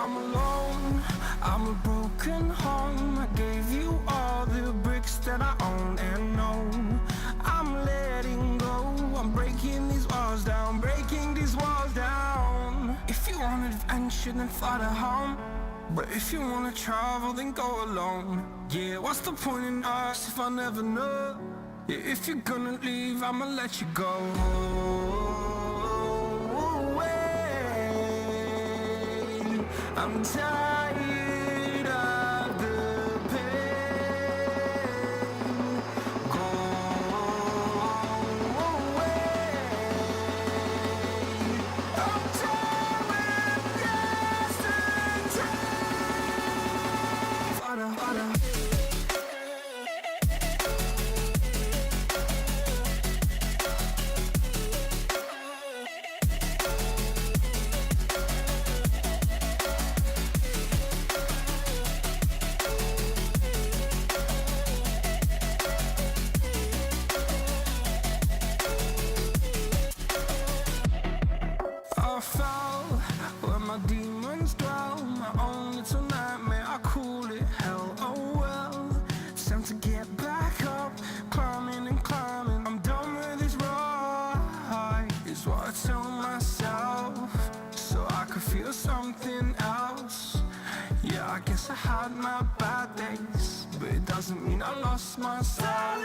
I'm alone, I'm a broken home. I gave you all the bricks that I own and know. I'm letting go, I'm breaking these walls down, breaking these walls down. If you want adventure, then fly to home. But if you wanna travel, then go alone. Yeah, what's the point in us if I never know? Yeah, if you're gonna leave, I'ma let you go. I'm tired of the pain. Go away. I'm tired of yesterday. Harder, harder. I fell where my demons dwell, my own little nightmare, I call it hell. Oh well, it's time to get back up, climbing and climbing. I'm done with this ride, is what I tell myself, so I could feel something else. Yeah, I guess I had my bad days, but it doesn't mean I lost my style.